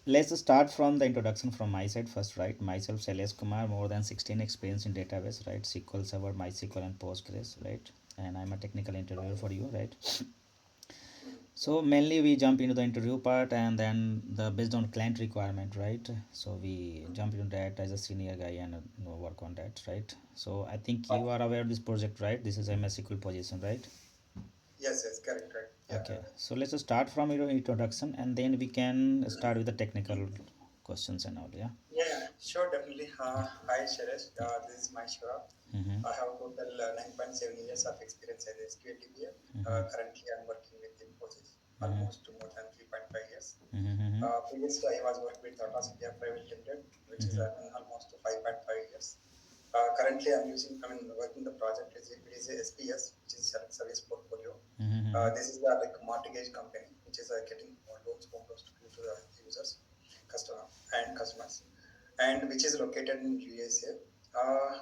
let's start from the introduction from my side first, right? Myself, Shailesh Kumar, more than 16 experience in database, right? SQL Server, MySQL, and Postgres, right? And I'm a technical interviewer for you, right? So mainly we jump into the interview part, and then the based on client requirement, right? So we jump into that as a senior guy and work on that, right? So I think you are aware of this project, right? This is a MySQL position, right? Yes, yes, correct, right. Yeah. Okay, so let's start from your introduction, and then we can start with the technical questions and all. Yeah. Yeah, yeah, sure, definitely. Hi, Sharesh. Yeah. This is my Shura. Mm-hmm. I have total 9.7 years of experience as a SQL DBA. Mm-hmm. Currently, I'm working with Infosys, Mm-hmm. almost more than 3.5 years. Mm-hmm. Previously, I was working with Tata India Private Limited, which is Mm-hmm. almost 5.5 years. Currently, working the project is a SPS, which is service portfolio. Mm-hmm. This is the like mortgage company, which is getting more loans, home loans to the users, customer and customers, and which is located in USA.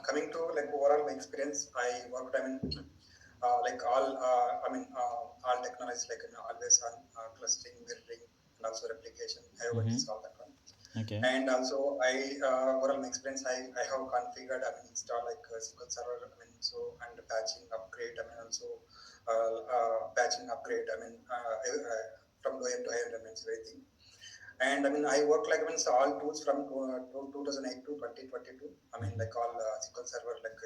Coming to like overall my experience, I worked. Like all technologies like always on clustering, mirroring, and also replication. I have worked Mm-hmm. this all that one. Okay. And also I overall my experience, I have configured, install like SQL Server, and patching upgrade, patching upgrade, from lower to higher, everything. And I work like so all tools from 2008 to 2022. Mm-hmm. Like all SQL Server, like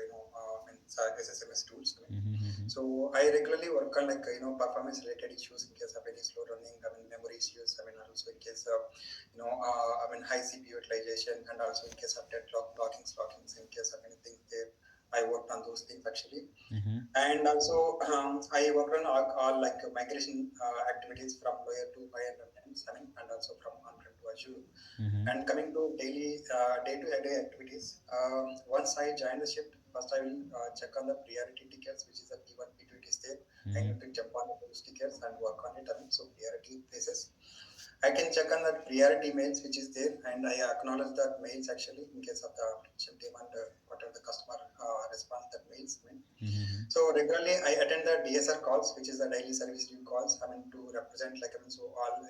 SSMS tools. Mm-hmm. So I regularly work on like performance related issues in case of any slow running. Memory issues. Also in case of high CPU utilization, and also in case of deadlock, blockings. In case of anything there, I worked on those things actually. Mm-hmm. And also I worked on all like migration activities from lower to higher remnants, and also from on-prem to Azure. Mm-hmm. And coming to daily day-to-day activities, once I join the shift, first I will check on the priority tickets, which is the P1, P2 it is there. I Mm-hmm. need to jump on those tickets and work on it. So priority basis. I can check on the priority mails which is there, and I acknowledge that mails actually in case of the application demand, whatever the customer response that mails. Mm-hmm. So regularly I attend the DSR calls, which is the daily service review calls. To represent like so all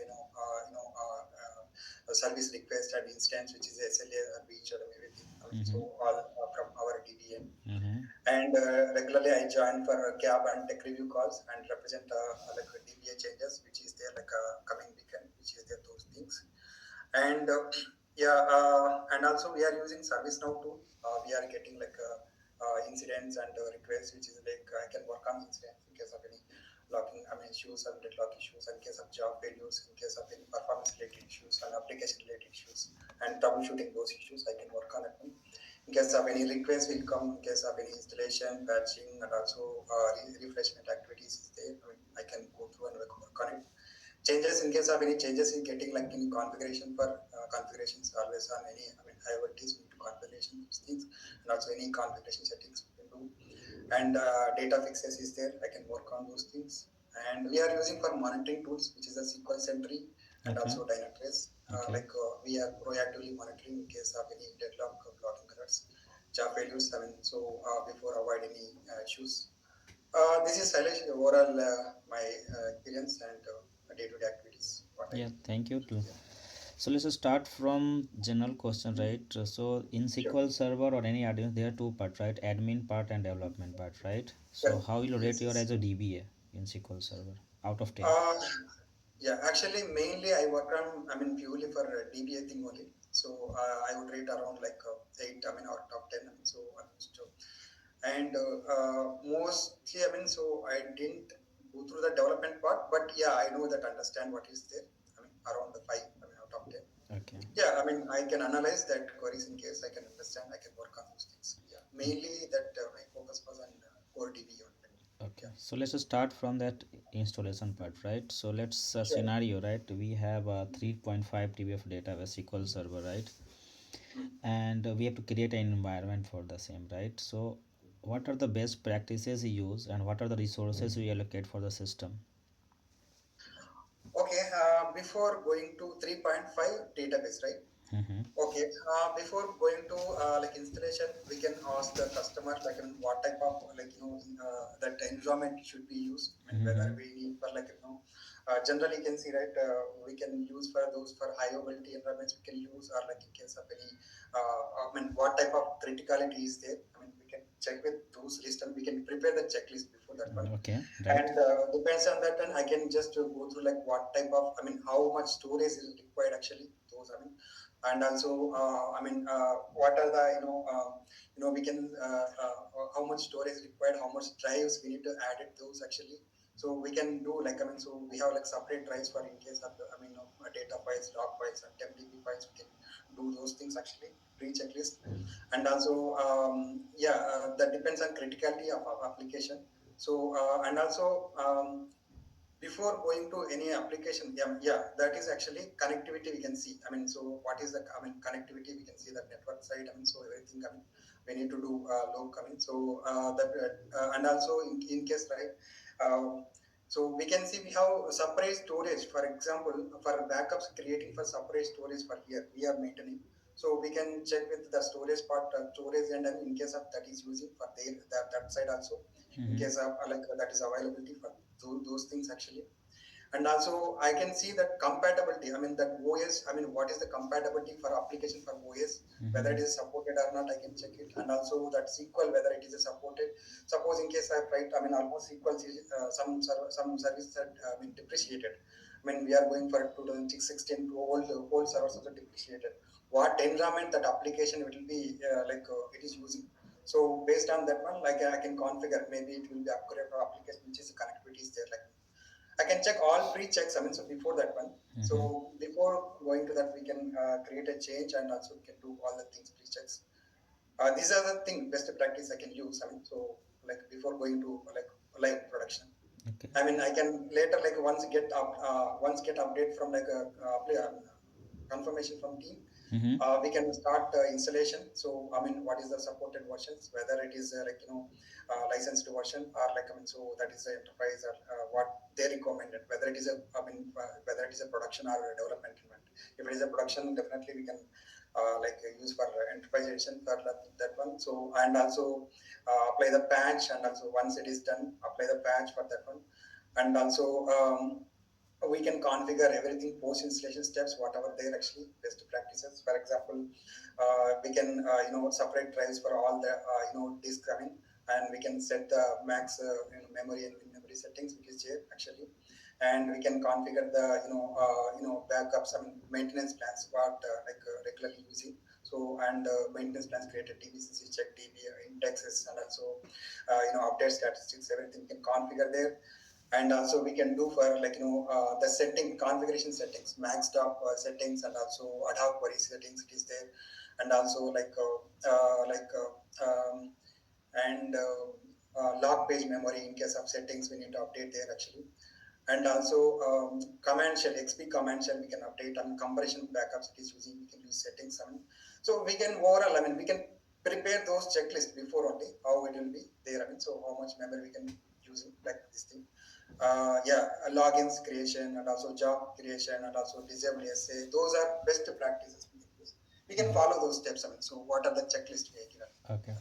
service request and instance, which is SLA reach or everything. So Mm-hmm. all from our DBA. Mm-hmm. And regularly I join for CAB and tech review calls and represent like DBA changes, which is there like coming weekend, which is there those things. And and also we are using ServiceNow tool. We are getting like incidents and requests, which is like I can work on incidents in case of any locking, issues and deadlock issues, in case of job failures, in case of any performance related issues and application related issues, and troubleshooting those issues. I can work on it. In case of any request will come, in case of any installation, patching, and also refreshment activities is there. I can go through and work on it. Changes, in case of any changes in getting like any configuration for configurations always on any IoTs into configuration those things, and also any configuration settings we can do. And data fixes is there, I can work on those things. And we are using for monitoring tools, which is a SQL Sentry and Okay. also Dynatrace. Okay. We are proactively monitoring in case of any deadlock or blocking errors, job failures. So before avoid any issues. This is Sailesh, overall my experience and day-to-day activities. What I Yeah. do. Thank you too. Yeah, So let's just start from general question, right? So in sure. SQL Server or any audience, there are two parts, right? Admin part and development part, right? So Correct. how will you rate Yes, your yes. as a DBA in SQL Server out of 10? Uh, yeah, actually, mainly I work on, purely for DBA thing only. So I would rate around like 8, or top 10. So almost. And mostly, so I didn't go through the development part, but yeah, I know that understand what is there. Around the 5, out of 10. Okay. Yeah, I can analyze that queries in case I can understand, I can work on those things. Yeah, mainly that my focus was on core DB only. Okay, Yeah, so let's just start from that installation part, right? So let's sure. scenario, right? We have a 3.5 TB of data with SQL Server, right? Mm. And we have to create an environment for the same, right? So what are the best practices you use and what are the resources we allocate for the system? Okay, before going to 3.5 database, right? Mm-hmm. Okay, before going to like installation, we can ask the customer like what type of that environment should be used. I mean whether Mm-hmm. we need for generally you can see right, we can use for those for high availability environments we can use, or like in case of any I mean what type of criticality is there. I mean we can check with those list and we can prepare the checklist before that one. Okay, right. And depends on that, and I can just go through like what type of, I mean how much storage is required actually, those I mean. And also what are the we can how much storage required, how much drives we need to add it those actually. So we can do like, I mean, so we have like separate drives for in case of data files, log files, and temp files. We can do those things actually, pre-checklist. And also that depends on criticality of application. So and also before going to any application, that is actually connectivity we can see. I mean, so what is the, I mean, connectivity we can see the network side. I mean, so everything, I mean, we need to do low coming. So and also in case, right, um, so we can see we have separate storage. For example, for backups creating for separate storage for here we are maintaining. So we can check with the storage part, storage, and in case of that is using for their that side also, in Mm-hmm. case of that is availability for those things actually. And also I can see that compatibility, I mean that OS, I mean what is the compatibility for application for OS, whether it Mm-hmm. is supported or not, I can check it. And also that SQL, whether it is supported. Suppose in case I write, I mean almost SQL some service that I mean depreciated. I mean we are going for 2016 to old servers also depreciated. What environment that application will be it is using. So based on that one, like I can configure, maybe it will be upgrade for application which is the connectivity is there. Like I can check all pre-checks. I mean, so before that one. Mm-hmm. So before going to that, we can create a change and also we can do all the things pre-checks. These are the thing best practice I can use. I mean, so like before going to like live production. Okay. I mean, I can later like once get update from like a confirmation from team, Mm-hmm. we can start installation. So I mean, what is the supported versions? Whether it is licensed version, or like, I mean, so that is the enterprise, or what they recommended. Whether it is a, I mean, whether it is a production or a development environment. If it is a production, definitely we can use for enterprise edition for that one. So and also apply the patch, and also once it is done, apply the patch for that one. And also we can configure everything post installation steps, whatever they're actually best practices. For example, we can separate drives for all the disk, I mean, and we can set the max memory and memory settings which is here actually. And we can configure the backups, I mean maintenance plans what regularly using. So and maintenance plans created, dbcc check, db indexes, and also update statistics, everything we can configure there. And also we can do for the setting configuration settings, maxed up settings, and also ad hoc query settings it is there. And also and log page memory in case of settings we need to update there actually. And also command shell, xp command shell we can update, and compression backups it is using, we can use settings. I mean, so we can overall, I mean we can prepare those checklists before only how it will be there. I mean, so how much memory we can using like this thing. Logins creation, and also job creation, and also disable SA. Those are best practices we can use. We can follow those steps. I mean, so what are the checklist we are given? Okay.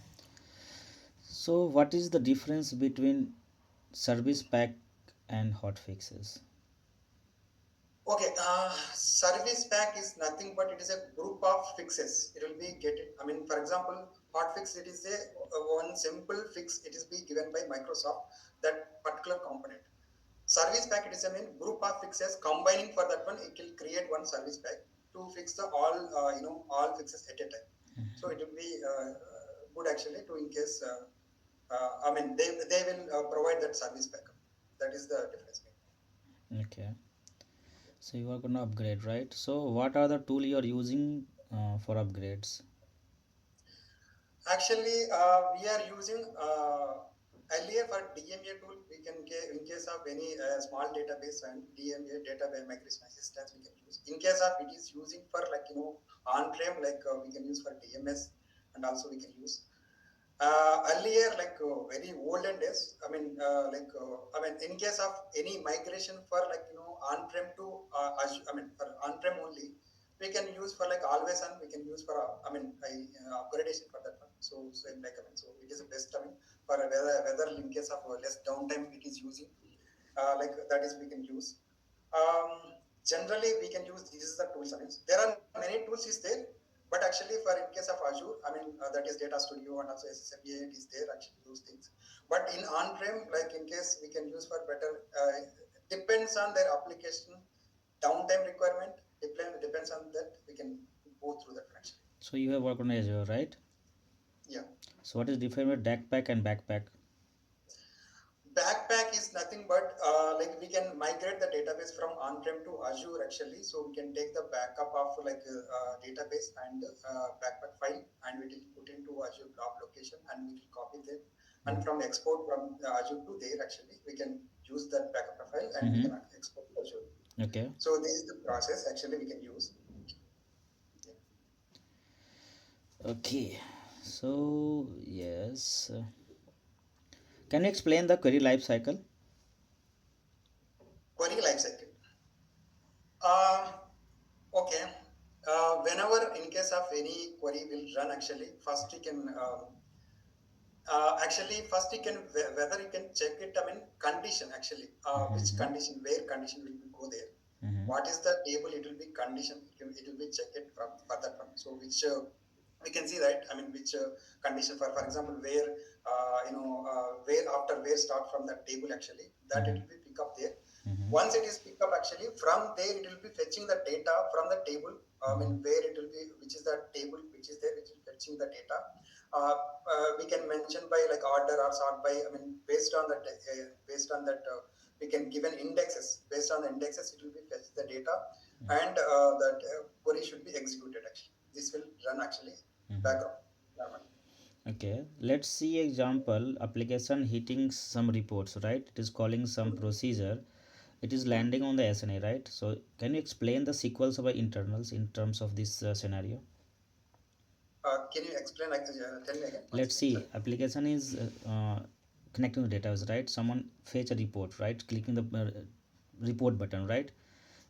So, what is the difference between service pack and hot fixes? Okay, service pack is nothing but it is a group of fixes. It will be get it. I mean, for example, hot fix it is a one simple fix. It is be given by Microsoft, that particular component. Service pack it is a main group of fixes combining for that one. It will create one service pack to fix the all all fixes at a time. So it will be good actually to in case. I mean, they will provide that service backup. That is the difference. Okay. So, you are going to upgrade, right? So, what are the tool you are using for upgrades? Actually, we are using earlier for DMA tool. We can in case of any small database and DMA database migration assistance we can use. In case of it is using for like on-prem, like we can use for DMS, and also we can use earlier very olden days. I mean I mean in case of any migration for on-prem to Azure, I mean for on-prem only, we can use for like always on, we can use for upgradation for that one. So in like so it is the best for whether in case of less downtime it is using, like that is we can use. Generally we can use these the tools. There are many tools is there, but actually for in case of Azure, that is Data Studio and also SSMA, it is there actually those things. But in on-prem, like in case we can use for better, depends on their application downtime requirement. Depends on that. We can go through that actually. So you have worked on Azure, right? Yeah. So what is different with backpack and backpack? Backpack is nothing but like we can migrate the database from on-prem to Azure actually. So we can take the backup of like database and backpack file, and we will put into Azure blob location, and we will copy them. And Mm-hmm. from export from Azure to there actually, we can use that backup file and we Mm-hmm. can export to Azure. Okay. So this is the process actually we can use. Yeah. Okay. So yes. Can you explain the query life cycle? Query lifecycle. Uh, okay. Whenever in case of any query will run actually, first you can actually first you can whether you can check it. Condition actually. Which Mm-hmm. condition, where condition will be go there. Mm-hmm. What is the table? It will be condition. It will be check it from for that one. So which we can see right. Which condition for example where where after where start from that table actually, that it Mm-hmm. will be pick up there. Mm-hmm. Once it is picked up actually, from there it will be fetching the data from the table. Mm-hmm. Where it will be, which is the table which is there, which is fetching the data. We can mention by like order or sort by. Based on that, we can give an indexes. Based on the indexes, it will be fetch the data, and that query should be executed. Actually, this will run actually Mm-hmm. background normally. Okay, let's see example application hitting some reports, right? It is calling some Mhm. procedure. It is Mhm. landing on the SNA, right? So can you explain the sequels of our internals in terms of this scenario? Can you explain? Like, tell me again once Let's again. see Sorry. application is connecting the database, right? Someone fetch a report, right? Clicking the report button, right?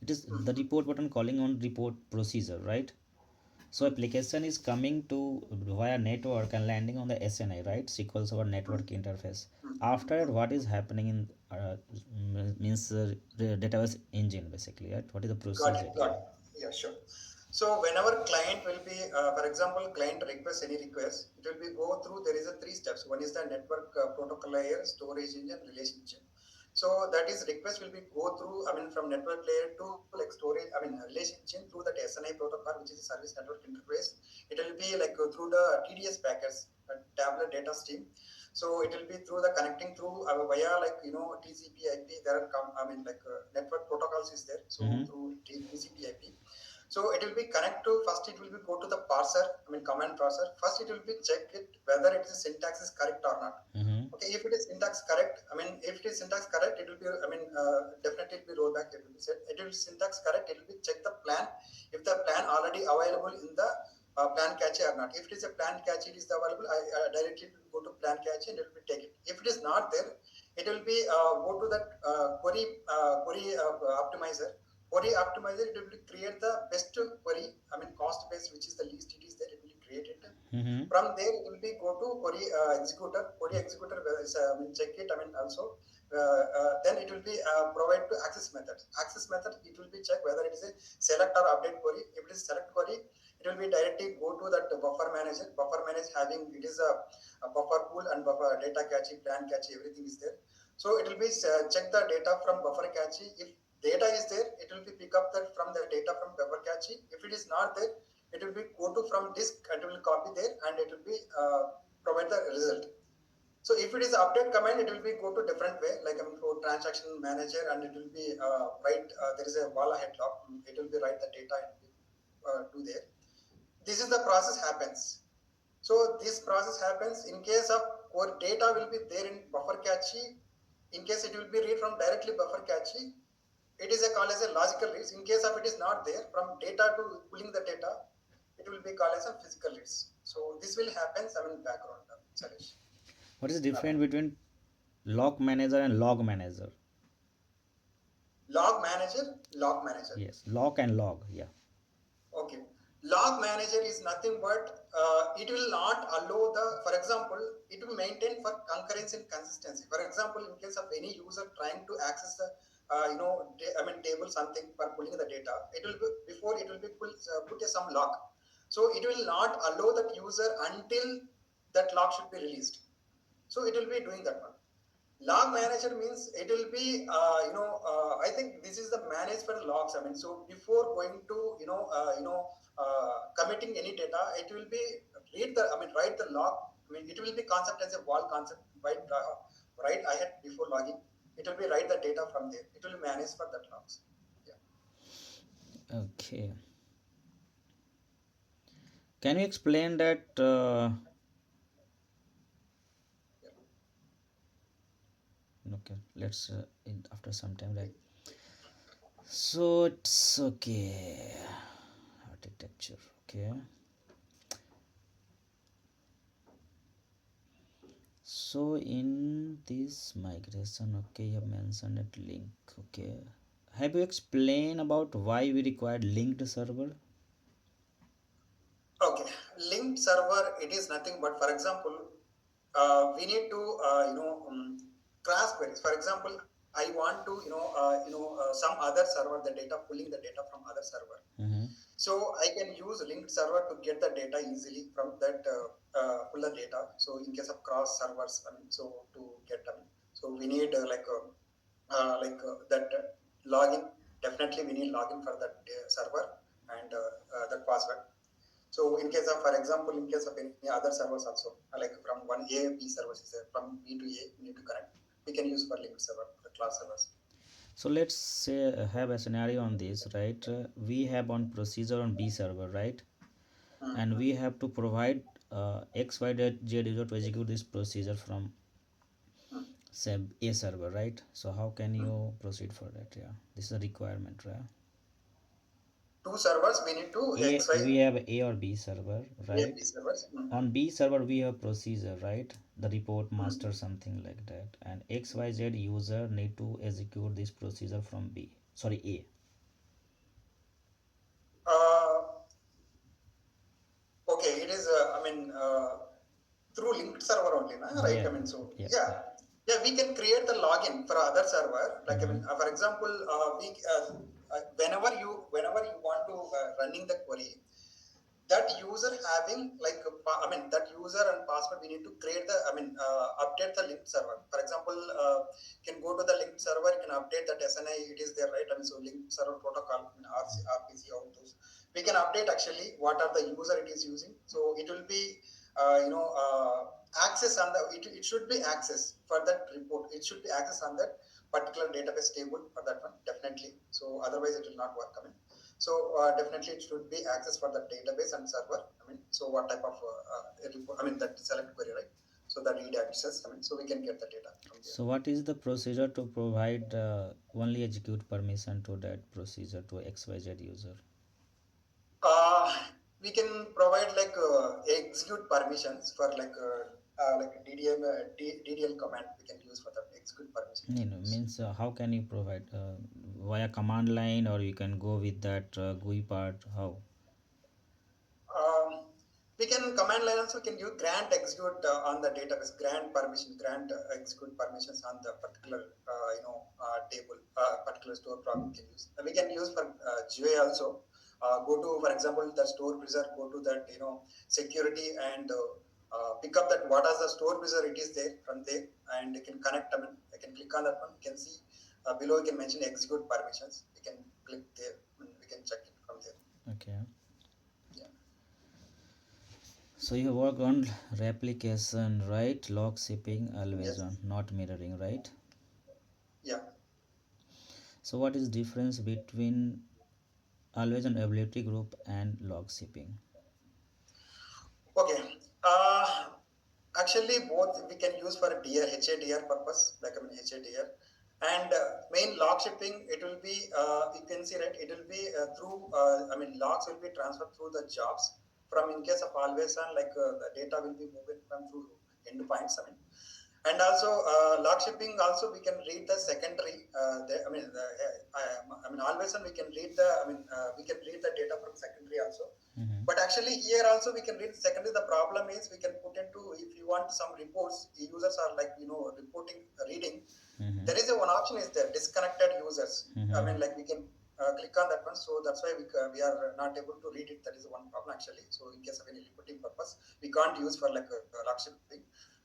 It is the Mhm. report button calling on report procedure, right? So Mhm. application is coming to via network and landing on the SNI, right? SQL Server Mhm. Network Interface. Mhm. After Mhm. what is happening in means the database engine basically, right? What is the Got procedure? it. Got Yeah. it. Yeah, sure. So whenever client will be, for example, client requests any request, it will be go through. There is a three steps. One is the network protocol layer, storage engine, relation engine. So that is request will be go through. From network layer to like storage. Relation engine through that SNI protocol, which is a service network interface. It will be like go through the TDS packets, tablet data stream. So it will be through the connecting through via like TCP IP. There are network protocols is there. So Mm-hmm. through TCP IP. So it will be connect to first. It will be go to the parser. Command parser. First, it will be check it whether it is syntax is correct or not. Mm-hmm. Okay, if it is syntax correct, if it is syntax correct, it will be, definitely it will be rollback. It will be said. It will be syntax correct. It will be check the plan. If the plan already available in the plan cache or not. If it is a plan cache, it is available. I directly go to plan cache and it will be take it. If it is not there, it will be go to that query optimizer. Query optimizer, it will be create the best query. Cost base, which is the least it is there. It will be created. Mm-hmm. From there, it will be go to query executor. Query executor is, check it. Also, then it will be provide to access method. Access method, it will be check whether it is a select or update query. If it is select query, it will be directly go to that buffer manager. Buffer manager having it is a buffer pool and buffer data cache, plan cache, everything is there. So it will be check the data from buffer cache. If data is there, it will be pick up that from the data from buffer cache. If it is not there, it will be go to from disk and it will copy there and it will be provide the result. So if it is update command, it will be go to different way, like for transaction manager, and it will be write. There is a wall ahead lock. It will be write the data and do there. This is the process happens. So this process happens in case of core data will be there in buffer cache. In case it will be read from directly buffer cache, it is a called as a logical reads. In case of it is not there, from data to pulling the data, it will be called as a physical reads. So this will happen. Background, Salesh. What is the difference Normally. between log manager and log manager? Log manager, log manager. Yes, log and log. Yeah. log manager is nothing but it will not allow the, for example, it will maintain for concurrency and consistency. For example, in case of any user trying to access the table something for pulling the data, it will be, before it will be put a some lock, so it will not allow that user until that lock should be released. So it will be doing that one. Log manager means it will be I think this is the manage for logs. I mean, so before going to committing any data, it will be read the, I mean, write the log. I mean, it will be concept as a wall concept, right ahead before logging. It will be write the data from there. It will manage for that logs. Yeah. Okay. Can you explain that? Yeah. Okay, let's after some time, right? So it's okay. Architecture. Okay. So in this migration, okay, you have mentioned that link. Okay. Have you explained about why we required linked server? Okay, linked server, it is nothing but, for example, we need to cross queries. For example, I want to some other server the data, pulling the data from other server. Mm-hmm. So I can use linked server to get the data easily from that pull the data. So in case of cross servers, I mean, so to get them, so we need that login. Definitely, we need login for that server and that password. So in case of, for example, in case of any other servers also, like from one A, B servers is there, from B to A, we need to connect. We can use for linked server, the class servers. So let's say have a scenario on this, right? We have one procedure on B server, right? And Mm-hmm. we have to provide X, Y, Z user to execute this procedure from say A server, right? So how can Mm-hmm. you proceed for that? Yeah, this is a requirement, right? Two servers, we need to A, X, Y, we have A or B server, A, B right? servers. Mm-hmm. On B server we have procedure, right? The report Mm-hmm. master, something like that, and XYZ user need to execute this procedure from B, sorry, A. Uh, okay, it is, through linked server only, na? Right? Yeah, I mean, so yeah. yeah, yeah, we can create the login for other server. Like I Mm-hmm. mean, for example, whenever you want to running the query, that user having like that user and password, we need to create the, update the linked server. For example, can go to the linked server, you can update that SNI, it is there, right? I mean, so linked server protocol, I mean, RPC, all those we can update actually what are the user it is using. So it will be access on the, it should be access for that report, it should be access on that particular database table for that one, definitely. So otherwise it will not work. I mean, so definitely it should be access for the database and server. I mean, so what type of report, I mean, that select query, right? So the read access, I mean, so we can get the data from there. So what is the procedure to provide only execute permission to that procedure to XYZ user? Uh, we can provide like execute permissions for like DDM, DDL command we can use for the execute permission we You can know, use. means how can you provide via command line, or you can go with that GUI part? How? Um, we can command line also can use grant execute on the database, grant permission, grant execute permissions on the particular table, particular store prop we can use. We can use for GUI also. Go to, for example, the store preserve, go to that, security and pick up that what is the store preserve it is there from there, and you can connect. I mean, I can click on that one. You can see below you can mention execute permissions. We can click there and we can check it from there. Okay. Yeah. So you work on replication, right? Log shipping always Yes. on, not mirroring, right? Yeah. So what is difference between always on availability group and log shipping? Okay. Uh, Actually, both we can use for DR, HADR purpose, like I mean HADR, and main log shipping. It will be you can see, right. It will be through. Logs will be transferred through the jobs. From in case of always on, like the data will be moving from through endpoints. I mean, and also log shipping. Also, we can read the secondary. Always on we can read the. We can read the data from secondary also. Mm-hmm. actually here also we can read. Secondly, the problem is we can put into, if you want some reports, users are like reporting reading. Mm-hmm. There is a one option is there, disconnected users. I Mm-hmm. mean, like we can click on that one. So that's why we are not able to read it. That is one problem actually. So in case of any reporting purpose, we can't use for like log shipping,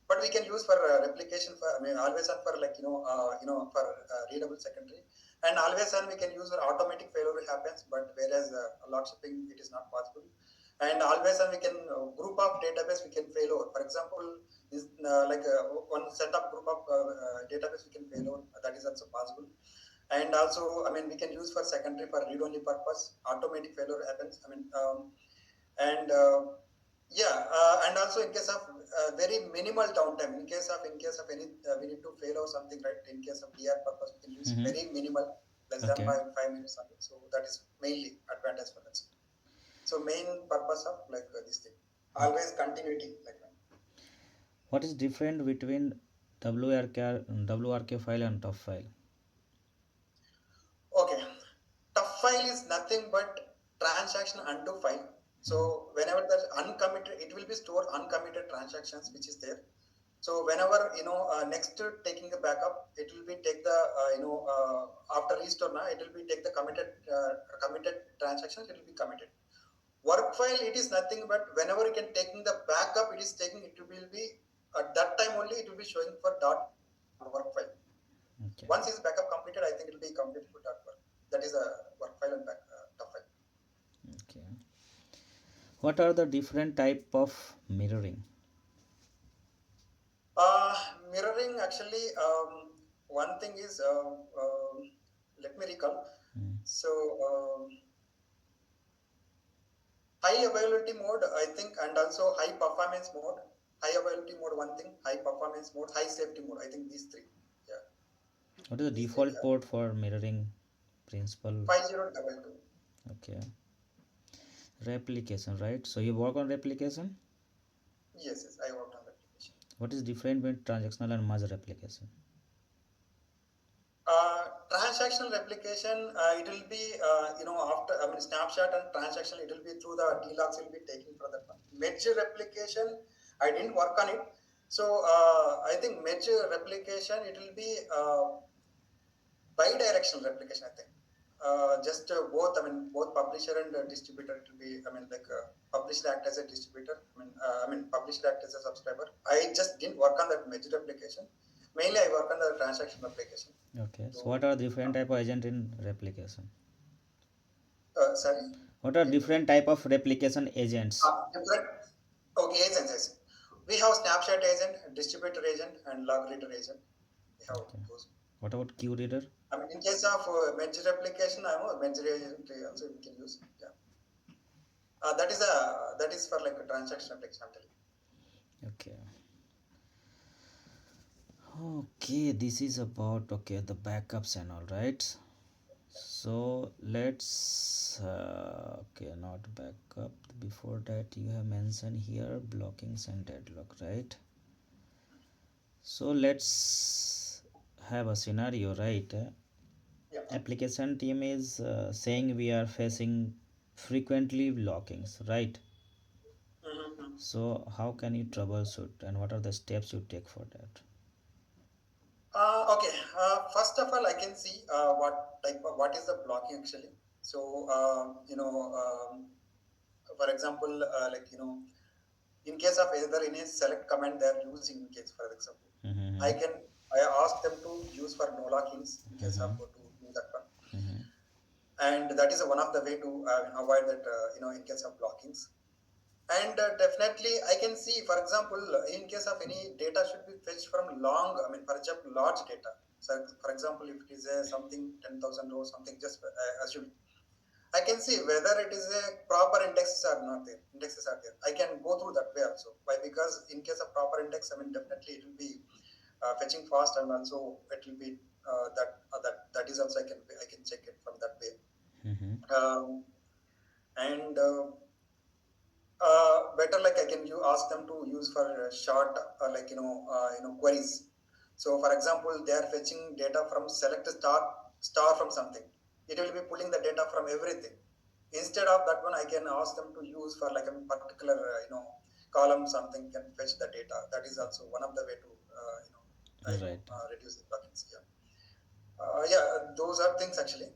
but we can use for replication for, I mean, always on for like for readable secondary, and always on we can use for automatic failure happens. But whereas log shipping it is not possible. And always on we can group of database we can fail over. For example, this like one set of group of database we can fail over. That is also possible. And also, I mean, we can use for secondary for read only purpose. Automatic failure happens. I mean, and yeah, and also in case of very minimal downtime. In case of any we need to fail or something, right? In case of DR purpose, we can use Mm-hmm. very minimal, less than Okay. 5 minutes only. So that is mainly advantage for that. So main purpose of like this thing, Okay. always continuity like that. What is different between WRK file and tough file? Okay, tough file is nothing but transaction undo file. Mm-hmm. So whenever there's uncommitted, it will be store uncommitted transactions which is there. So whenever next to taking the backup, it will be take the after restore now, it will be take the committed transactions. It will be committed. Work file, it is nothing but whenever you can taking the backup, it is taking, it will be at that time only it will be showing for dot work file. Okay. Once is backup completed, I think it will be completed for dot work. That is a work file and top file. Okay. What are the different type of mirroring? uh Mirroring actually, one thing is let me recall. Mm. So high availability mode, I think, and also high performance mode. High availability mode one thing, high performance mode, high safety mode, I think these three. Yeah, What is the these three we default have. port for mirroring principle? 5022. Okay. Replication, right? So you work on replication. Yes, yes, I worked on the application. What is different between transactional and merge replication? Transactional replication, it will be, after, I mean, snapshot and transaction, it will be through the DLogs will be taking for that one. Merge replication, I didn't work on it. So I think merge replication, it will be bi-directional replication, I think. Just both, I mean, both publisher and distributor, it will be, I mean, like publisher act as a distributor, I mean, publisher act as a subscriber. I just didn't work on that merge replication. Mainly, I work on the transaction replication. Okay. So So, what are different type of agent in replication? sorry, What are again. different type of replication agents? Different. Okay, agents. Yes. We have snapshot agent, distributor agent, and log reader agent. We have Okay. those. What about queue reader? I mean, in case of merge replication, I know merge agent also we can use. Yeah. That is for like a transaction application. I'm telling. Okay. Okay, this is about okay the backups and all right. So let's okay not backup. Before that you have mentioned here blockings and deadlock, right? So let's have a scenario, right? Yeah. Application team is saying we are facing frequently blockings, right? Mm-hmm. So how can you troubleshoot and what are the steps you take for that? Okay. First of all, I can see what is the blocking actually. So for example, in case of either in a select command they are using, in case for example, I Mm-hmm. can I ask them to use for no lockings in case of Mm-hmm. to do that one. Mm-hmm. And that is one of the way to avoid that in case of blockings. And definitely I can see, for example, in case of any data should be fetched from long, I mean, for example, large data. So for example, if it is something 10,000 rows something, just assuming, I can see whether it is a proper indexes or not there. Indexes are there. I can go through that way also. Why? Because in case of proper index, I mean, definitely it will be fetching fast, and also it will be that is also I can check it from that way. Mm-hmm. And better like I can you ask them to use for short queries. So for example, they are fetching data from select star from something. It will be pulling the data from everything. Instead of that one, I can ask them to use for like a particular column something can fetch the data. That is also one of the way to Right. reduce the blockings. Yeah, yeah, those are things actually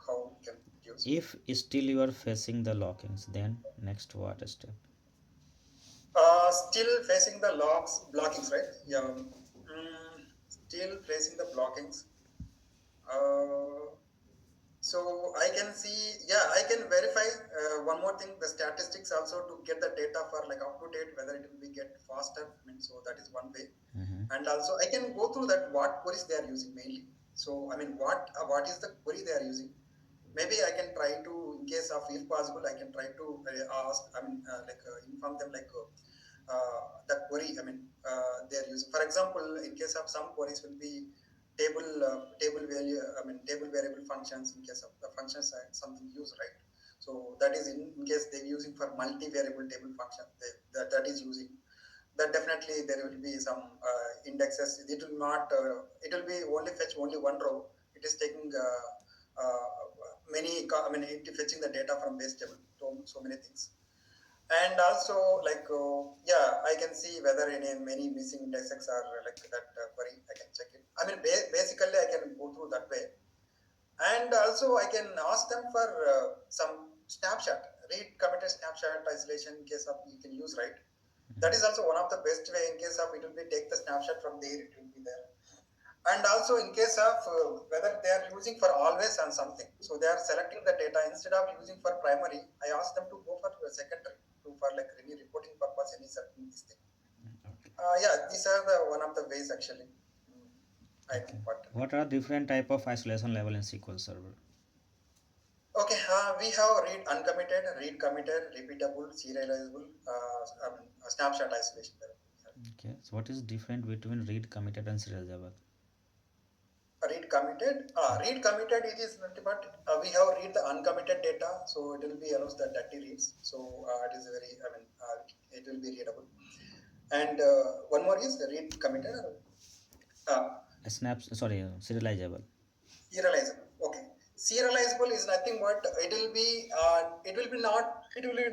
how we can reduce. If still you are facing the lockings, then next what step? Still facing the logs blockings, right? Yeah, still facing the blockings. Uh, So I can see, yeah, I can verify one more thing, the statistics also to get the data for like up to date, whether it will be get faster. I mean, so that is one way. Mm-hmm. And also I can go through that what queries they are using mainly. So I mean, what is the query they are using? Maybe I can try to, in case of if possible, I can try to ask, I mean, inform them the query. I mean, they are using. For example, in case of some queries will be table value. I mean, table variable functions. In case of the functions, something used, right? So that is in case they're using for multi-variable table function, that is using. That definitely there will be some indexes. It will not. It will be only fetch only one row. It is taking uh, I mean, it is fetching the data from base table. So many things. And also yeah, I can see whether any many missing indexes are like that query. I can check it. I mean, basically I can go through that way. And also I can ask them for some snapshot, read committed snapshot isolation in case of you can use, right? That is also one of the best way. In case of it will be take the snapshot from there, it will be there. And also in case of whether they are using for always on something, so they are selecting the data instead of using for primary. I ask them to go for secondary to for like any reporting purpose, any certain this thing. Okay. Yeah, these are the one of the ways actually. Mm, I know Okay. what. What are different type of isolation level in SQL Server? Okay, we have read uncommitted, read committed, repeatable, serializable, snapshot isolation level. Okay. So what is different between read, committed, and serializable? Read committed. Read committed, it is nothing but we have read the uncommitted data, so it will be allows the dirty reads. So it is very, I mean, it will be readable. And one more is the read committed. Uh, Snaps. Sorry, serializable. Serializable. Okay. Serializable is nothing but it will be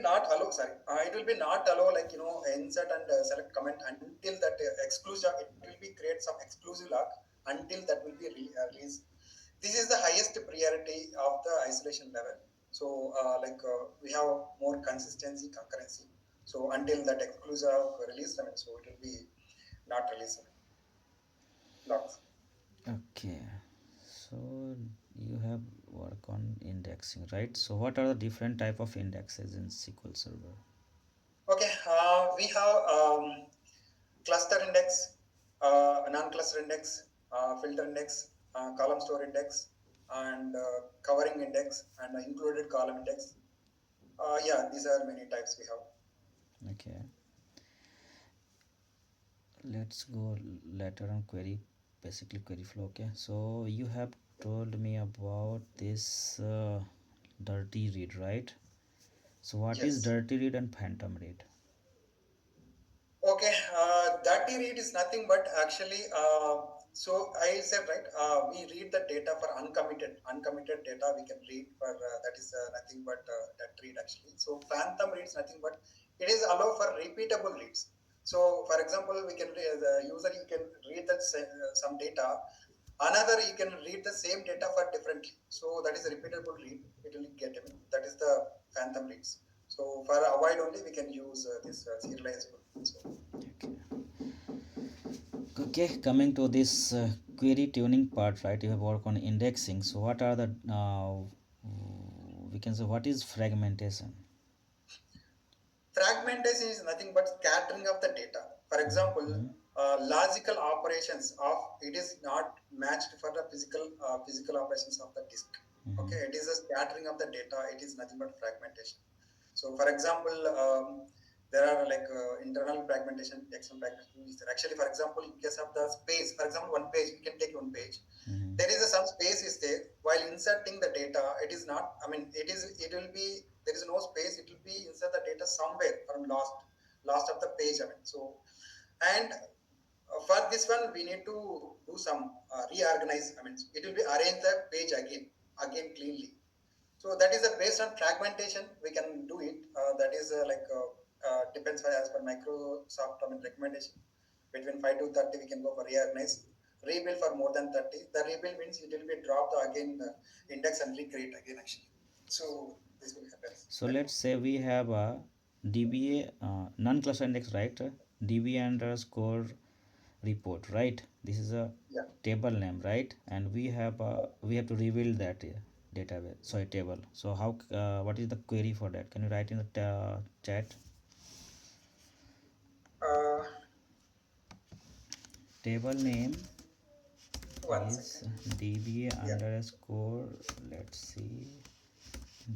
not allow, sorry, it will be not allow like insert and select comment until that exclusive, it will be create some exclusive lock until that will be released. This is the highest priority of the isolation level. So we have more consistency, concurrency. So until that exclusive release, I mean, so it will be not released, I mean, locks. Okay. So you have work on indexing, right? So what are the different type of indexes in SQL Server? Okay, we have cluster index, non-cluster index, filter index, column store index, and covering index, and included column index. Yeah, these are many types we have. Okay. Let's go later on query, basically query flow. Okay. So you have told me about this dirty read, right? So what is Yes. dirty read and phantom read? Okay, dirty read is nothing but actually, so I said, right, we read the data for uncommitted data we can read for, that is nothing but that read actually. So phantom reads nothing but it is allow for repeatable reads. So for example, we can, the user, you can read that some data, another you can read the same data for differently. So that is a repeatable read, it will get, I mean, that is the phantom reads. So for avoid only, we can use this serializable. So Okay. Okay, coming to this query tuning part, right? You have worked on indexing. So what are the we can say what is fragmentation? fragmentation is nothing but scattering of the data. For example, Mm-hmm. logical operations of it is not matched for the physical operations of the disk. Mm-hmm. Okay, it is a scattering of the data. It is nothing but fragmentation. So, for example, there are like internal fragmentation, external fragmentation is there. Actually, for example, in case of the space, for example, one page, we can take one page. Mm-hmm. There is some space is there while inserting the data. It is not. I mean, it will be, there is no space. It will be insert the data somewhere from last of the page. I mean, so and for this one we need to do some reorganize. I mean, it will be arrange the page again cleanly. So that is based on fragmentation. We can do it. That is depends as per Microsoft recommendation. Between 5 to 30, we can go for reorganize. Rebuild for more than 30. The rebuild means it will be dropped again the index and recreate again actually. So this will happen So that let's way. say we have a DBA non-cluster index, right? DBA underscore report, right? This is a Yeah. table name, right? And we have to rebuild that database, sorry, table. So how what is the query for that? Can you write in the chat? Uh, Table name One is second. DBA Yeah. underscore, let's see,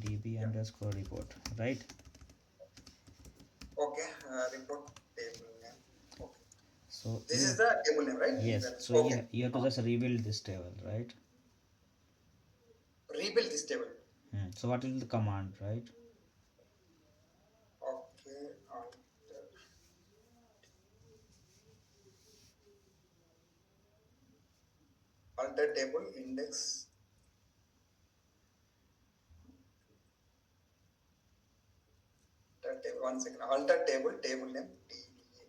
DB Yeah. underscore report, right? Okay. Report table name. Okay. So This you, is the table name, right? yes, That's so okay. you have to just rebuild this table, right? Rebuild this table. So what is the command, right? Okay. Alter table index. Alter table. One second. Alter table. Table name. DBA.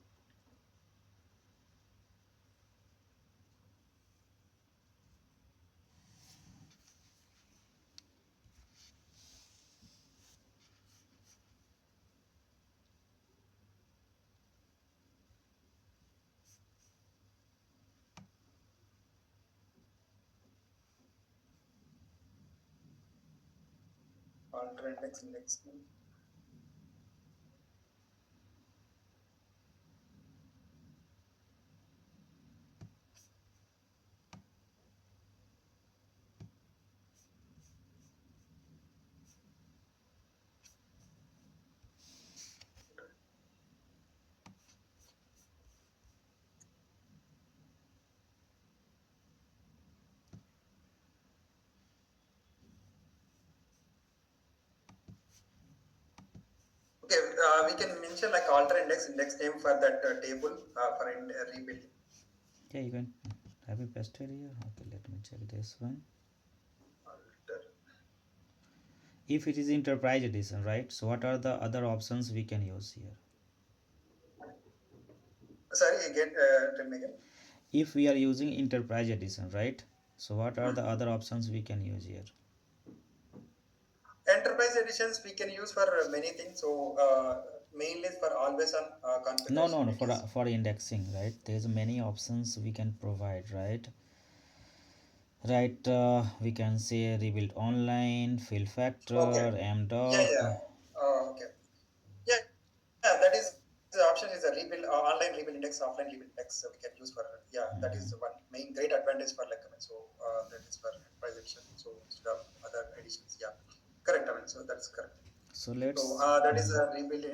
Alter index. Index name. Okay. We can mention like alter index. Index name for that table for rebuilding. Yeah, you can have it pasted here. Okay, let me check this one. Alter. If it is enterprise edition, right? So what are the other options we can use here? Sorry. Again. Tell me again. If we are using enterprise edition, right? So what are the Hmm. other options we can use here? Enterprise editions we can use for many things. So mainly for always on No, configuration no, no. it is. For indexing, right? There's many options we can provide, right? Right. We can say rebuild online, fill Okay. factor, Yeah, mdoc. yeah. Okay. Yeah, that is the option is a rebuild online rebuild index, offline rebuild index. We can use for yeah. That is Mhm. one main great advantage for like I mean, so that is for enterprise edition. So instead of other editions, yeah, correct. I mean, so that's correct. So So let's. that is a rebuild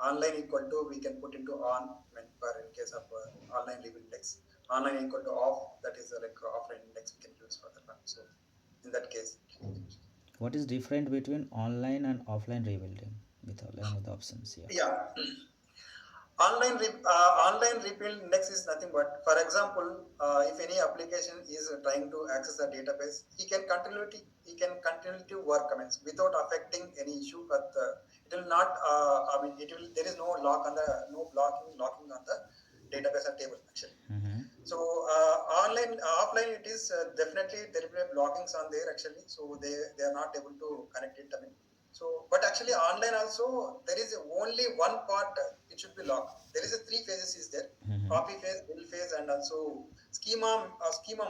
online equal to we can put into on. I mean, for in case of online rebuild index, online equal to off. That is offline index we can use for that one. So in that case, it will be used. What is different between online and offline rebuilding with one of the options here? Yeah. Online rebuild index is nothing but, for example, if any application is trying to access the database, he can continue to work comments without affecting any issue. But it will not. I mean, it will. There is no lock on the no locking on the database or table actually. Mm-hmm. So offline, it is definitely there will be blockings on there actually. So they are not able to connect it. I mean, so but actually online also there is only one part. It should be locked. There is a three phases is there: Mm-hmm. copy phase, build phase, and also schema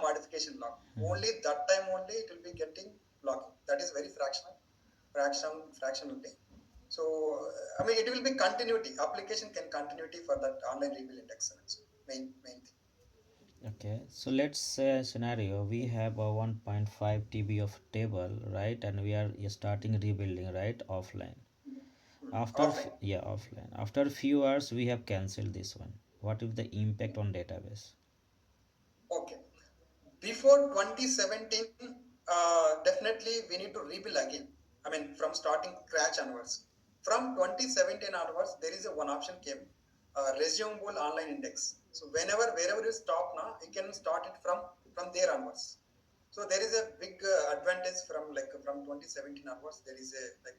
modification lock. Mm-hmm. Only that time only it will be getting blocking. That is very fractionality. So I mean it will be continuity. Application can continuity for that online rebuild index. So main thing. Okay, so let's say a scenario we have a 1.5 TB of table, right? And we are starting rebuilding, right? Offline. Offline. Yeah, offline. After a few hours, we have cancelled this one. What is the impact on database? Okay. Before 2017, definitely we need to rebuild again. I mean, from starting scratch onwards. From 2017 onwards, there is a one option came, resumable online index. So wherever you stop now, you can start it from there onwards. So there is a big advantage from like from 2017 onwards. There is a like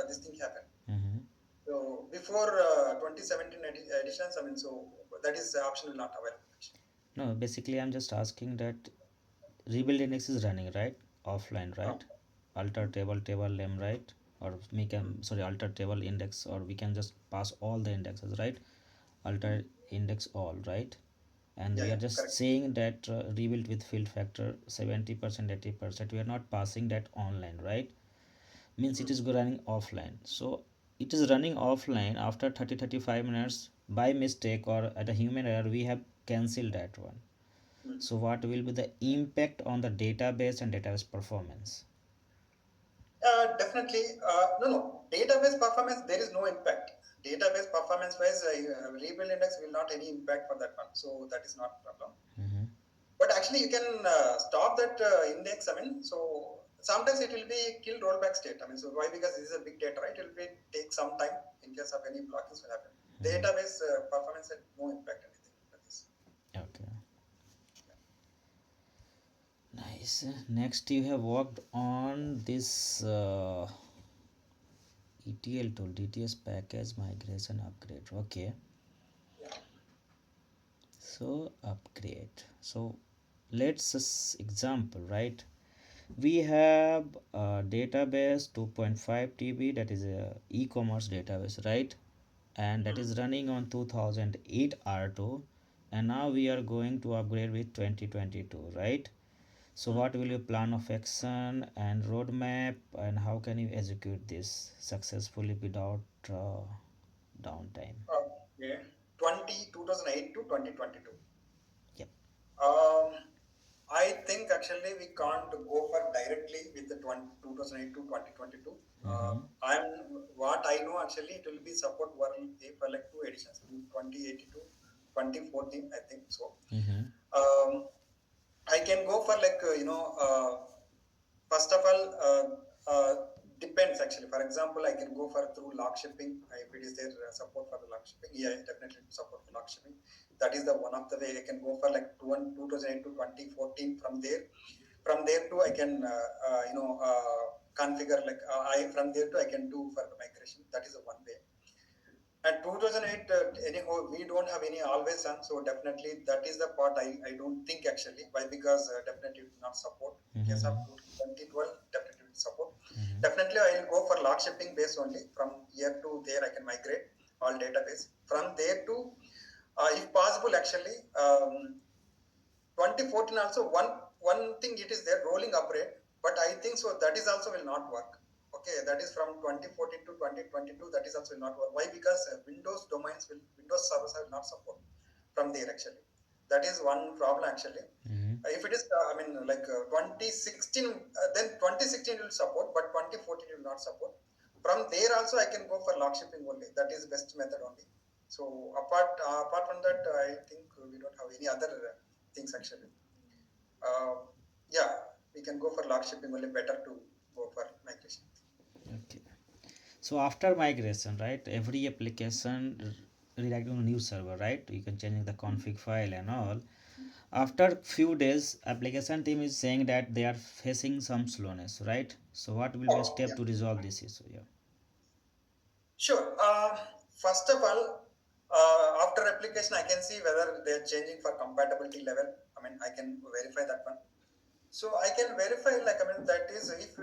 this thing happened. Mm-hmm. So before 2017 editions, I mean, so that is optional not available actually. No, basically I'm just asking that rebuild index is running, right? Offline, Uh, right? Alter mm, table name, right? Or we mm, can, sorry, alter table index, or we can just pass all the indexes, right? mm. Alter index all, right? And Yeah, we yeah, are just correct. saying that rebuild with field factor 70%, 80%. We are not passing that online, right? Means it Mm, is running offline. So it is running offline after 30-35 minutes by mistake or at a human error. We have cancelled that one. mm. So what will be the impact on the database and database performance? Definitely. No, no. Database performance, there is no impact. Database performance wise, rebuild index will not any impact for that one. So that is not problem. Mm-hmm. But actually, you can stop that index. I mean, so sometimes it will be kill rollback state. I mean, so why? Because this is a big data, right? It will be take some time in case of any blockings will happen. Mm-hmm. Database performance had no impact anything for this. Okay. Nice. Next, you have worked on this ETL tool, DTS package migration upgrade. Okay. Yeah. So upgrade. So let's example, right? We have a database 2.5 TB, that is a e-commerce database, right? And that Hmm. is running on 2008 R2, and now we are going to upgrade with 2022, right? So Hmm. what will your plan of action and roadmap, and how can you execute this successfully without downtime? Okay. 2008 to 2022. Yep. Um, I think actually we can't go for directly with the 2008 to 2022. Mm-hmm. I'm what I know actually it will be support for like two editions, 2018 to 2014, I think so. Mm-hmm. Um, I can go for like first of all, depends actually. For example, I can go for through log shipping. If it is there support for the log shipping, yeah, definitely support for log shipping. That is the one of the way I can go for like 2008 to 2014. From there to I can configure like I from there to I can do for the migration. That is the one way. And 2008, anyhow, we don't have any always on, so definitely that is the part I don't think actually. Why? Because definitely it will not support. In case of Mm-hmm. 2012, definitely will support. Mm-hmm. Definitely I will go for log shipping base only. From here to there, I can migrate all database. From there to, if possible, actually, 2014 also one thing it is there rolling upgrade, but I think so that is also will not work. Okay, that is from 2014 to 2022. That is also will not work. Why? Because Windows domains will Windows servers will not support from there actually. That is one problem actually. Mm-hmm. If it is, I mean, like 2016, then 2016 will support, but 2014 will not support. From there also, I can go for log shipping only. That is best method only. So apart from that, I think we don't have any other things actually. Uh, yeah, we can go for log shipping only. Better to go for migration. Okay. So after migration, right, every application relying on a new server, right? You can change the config file and all. After few days, application team is saying that they are facing some slowness, right? So what will be a Oh, step yeah. to resolve this issue? Yeah. Sure. First of all, after application, I can see whether they are changing for compatibility level. I mean, I can verify that one. So I can verify, like, I mean, that is if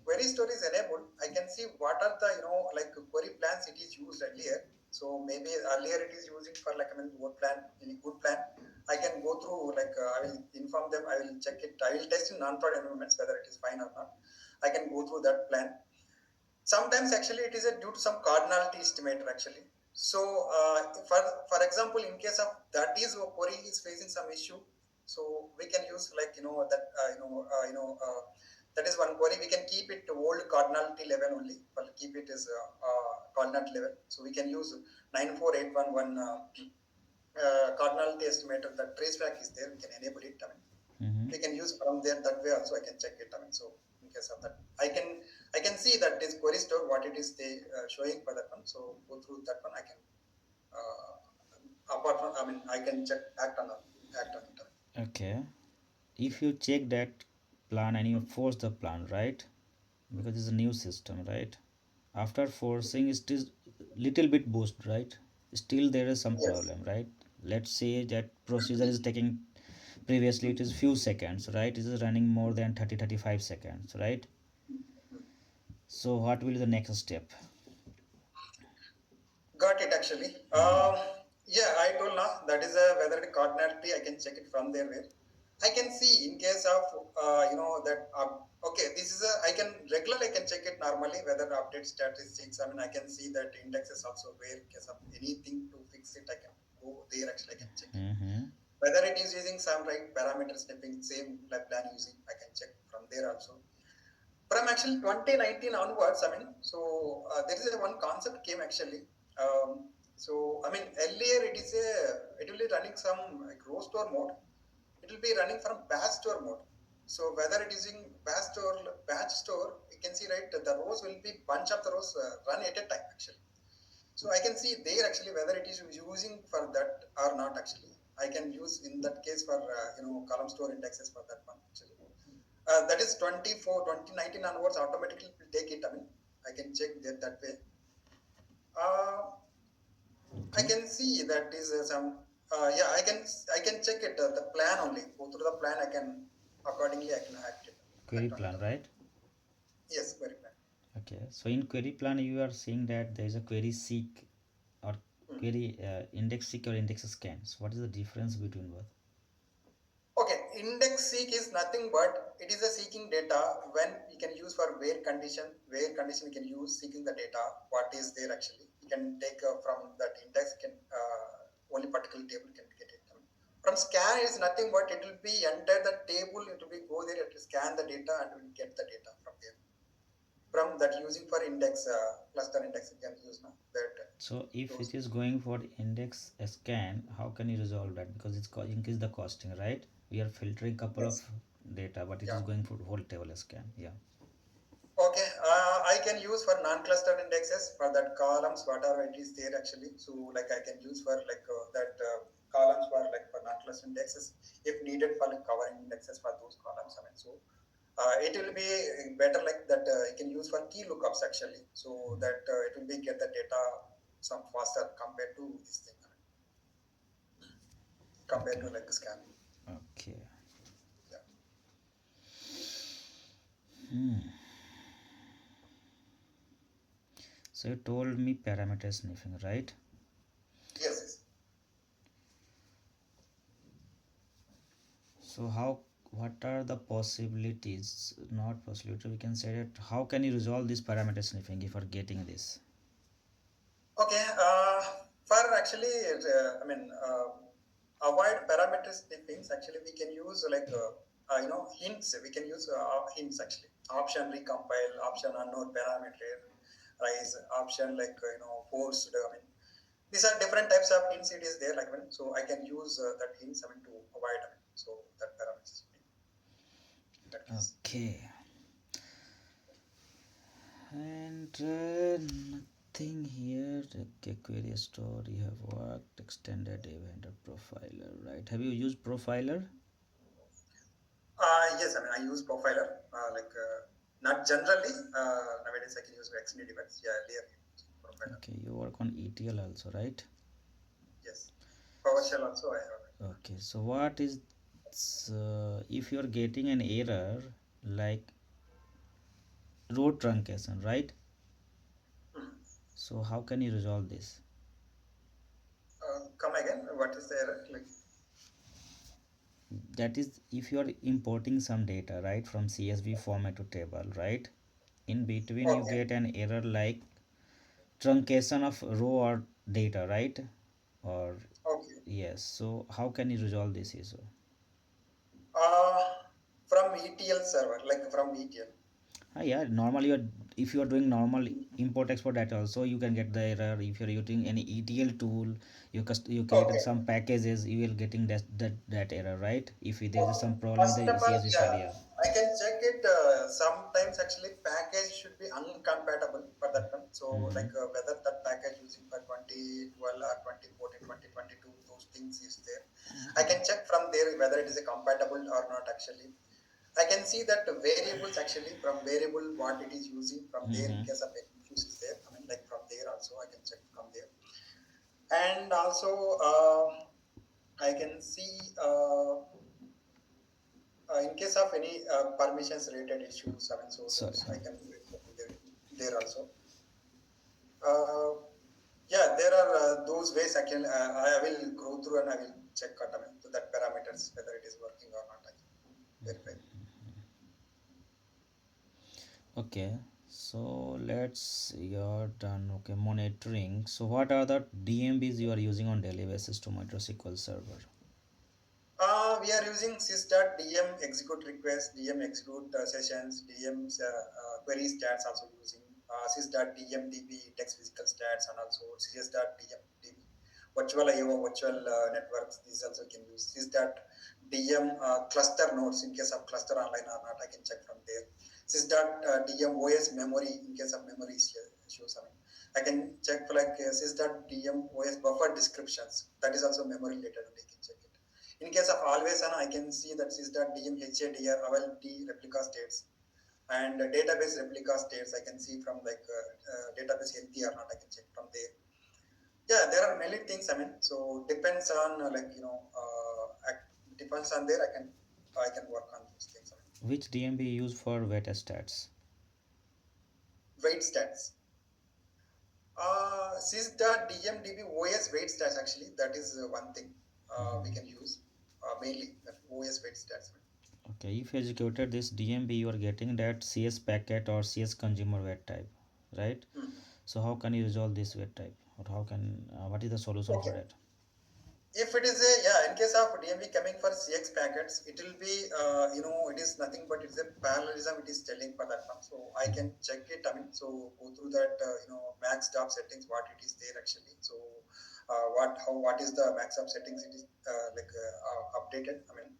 query store is enabled, I can see what are the, like query plans it is used earlier. So maybe earlier it is using for like, I mean, what plan, any good plan. I can go through, like, I will inform them, I will check it, I will test in non-prod environments whether it is fine or not. I can go through that plan. Sometimes actually it is due to some cardinality estimator actually. So for example, in case of that is query is facing some issue, so we can use like that is one query. We can keep it to old cardinality level only, but keep it as cardinality level. So we can use 94811 cardinality estimator. That traceback is there. We can enable it. I mean, Mm-hmm. we can use from there that way also. I can check it. I mean, so in case of that, I can see that this query store what it is they showing for that one. So go through that one. I can apart from, I mean, I can check act on it. Okay. If you check that plan and you force the plan, right? Because it's a new system, right? After forcing it is little bit boost, right? Still there is some Yes. problem, right? Let's say that procedure is taking, previously it is few seconds, right? It is running more than 30-35 seconds, right? So what will be the next step? Got it actually. Mm-hmm. Yeah, I told now that is a whether it cardinality. I can check it from there where I can see in case of that okay, this is a I can regularly I can check it normally whether update statistics. I mean I can see that index is also where in case of anything to fix it I can go there actually I can check it. Mm-hmm. Whether it is using some right parameter snipping same like plan using I can check from there also. From actually 2019 onwards, I mean, so there is a one concept came actually. So I mean, earlier it will be running some like row store mode. It will be running from batch store mode. So whether it is in batch store, you can see right the rows will be bunch of the rows run at a time actually. So I can see there actually whether it is using for that or not actually. I can use in that case for column store indexes for that one actually. That is 2019 onwards automatically will take it. I mean, I can check that way. Uh, I Okay. can see that is some. Yeah, I can check it. The plan only go through the plan. I can accordingly I can act it. Query Act on plan, it. right? Yes, very plan. Okay, so in query plan you are saying that there is a query seek or Hmm. query index seek or index scan. So what is the difference between both? Okay, index seek is nothing but it is a seeking data when we can use for where condition we can use seeking the data, what is there actually. We can take from that index, can only particular table can get it. From scan is nothing but it will be enter the table, it will be go there, it will scan the data and will get the data from there. From that using for index, cluster index you can use now that So if those it is going for index scan, how can you resolve that? Because it's increase the costing, right? We are filtering couple of yes, data, but it is yeah. going for whole table scan. Yeah. Okay, I can use for non-clustered indexes for that columns, whatever it is there actually. So like I can use for like that columns for like for non-clustered indexes if needed for like covering indexes for those columns. I mean, so it will be better like that. You can use for key lookups actually, so that it will be get the data some faster compared to this thing. I mean, compared Okay. to like a scan. Okay. Yeah. Hmm. So you told me parameter sniffing, right? Yes. Yes. So how, what are the possibilities? Not possibility. We can say that how can you resolve this parameter sniffing if you are getting this? Okay. For actually, I mean, avoid parameter sniffings. Actually, we can use like hints. We can use hints actually. Option recompile, option unknown parameter, rise, option like forced. I mean, these are different types of hints. It is there like so I can use that hints. I mean to avoid. I mean, so that parameter sniffing in that case. Okay. And nothing here. Okay, query store. You have worked extended event or profiler, right? Have you used profiler? Yes, I mean I use profiler like not generally. Nowadays I can use extended events. Yeah, earlier I used profiler. Okay, you work on ETL also, right? Yes. PowerShell also I have it. Okay, so what is if you're getting an error like row truncation, right? Mhm. So how can you resolve this? Come again. What is the error? Like That is if you are importing some data, right, from CSV format to table, right? In between you okay, get an error like truncation of row or data, right? Or okay. yes, so how can you resolve this issue? Uh, from ETL server, like from ETL. Yeah, normally you're, if you are doing normal import export data also you can get the error. If you're using any ETL tool, you created Okay, some packages, you will getting that error, right? If there is okay. some problem with First the of all, CSV yeah, file, yeah. I can check it. Sometimes actually package should be uncompatible for that one. So Mm-hmm. like whether that package using for 2012 or 2014, 2022, those things is there. I can check from there whether it is a compatible or not actually. I can see that the variables actually from variable what it is using from there in Mm-hmm. case of any issues is there. I mean, like from there also I can check from there. And also I can see in case of any permissions related issues, I mean, so Sorry. those I can check there also. Uh, yeah, there are those ways I can I will go through and I will check out, I mean, to that parameters whether it is working or not. I can verify. Okay, so let's you're done. Okay, monitoring. So what are the DMBs you are using on daily basis to monitor SQL Server? We are using sys.dm execute request, dm execute sessions, dm query stats also using sys.dm db text physical stats and also cs.dm db virtual IO virtual networks. These also can use sys.dm cluster nodes in case of cluster online or not. I can check from there. Sys.dm OS memory in case of memory issues. I mean, I can check for like sys.dm OS buffer descriptions. That is also memory related, and I can check it. In case of always on, I can see that sys.dm HADR AVLT replica states and database replica states. I can see from like database healthy or not. I can check from there. Yeah, there are many things. I mean, so depends on depends on there. I can work on those things. I mean, Which DMB you use for wet stats? weight stats. Sys.dmdb OS weight stats actually. That is one thing we can use mainly that OS weight stats. Okay, if you executed this DMB, you are getting that CS packet or CS consumer wet type, right? Hmm. So how can you resolve this wet type, or how can what is the solution for Okay. that? If it is a, yeah, in case of DMV coming for CX packets, it will be it is nothing but it's a parallelism. It is telling for that one, so I can check it. I mean, so go through that max stop settings, what it is there actually. So what is the max stop settings? It is updated. I mean,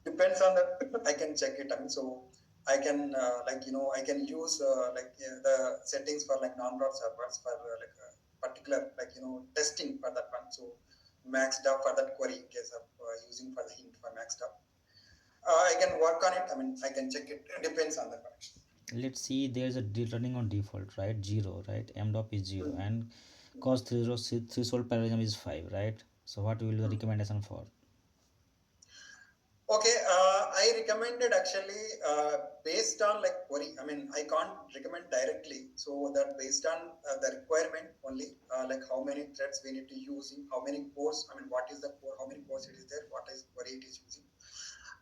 depends on that. I can check it. I mean, so I can I can use the settings for like non-broad servers for particular testing for that one. So maxed up for that query in case of using for the hint for maxed up. I can work on it. I mean, I can check it. It depends on the connection. Let's see, there's a running on default, right? Zero, right? MDOP is zero, Mm. and cost threshold parallelism is 5, right? So what will be the Mm. recommendation for? Okay, I recommended actually based on like query. I mean, I can't recommend directly. So that based on the requirement only, like how many threads we need to use in how many cores. I mean, what is the core? How many cores it is there? What is query it is using?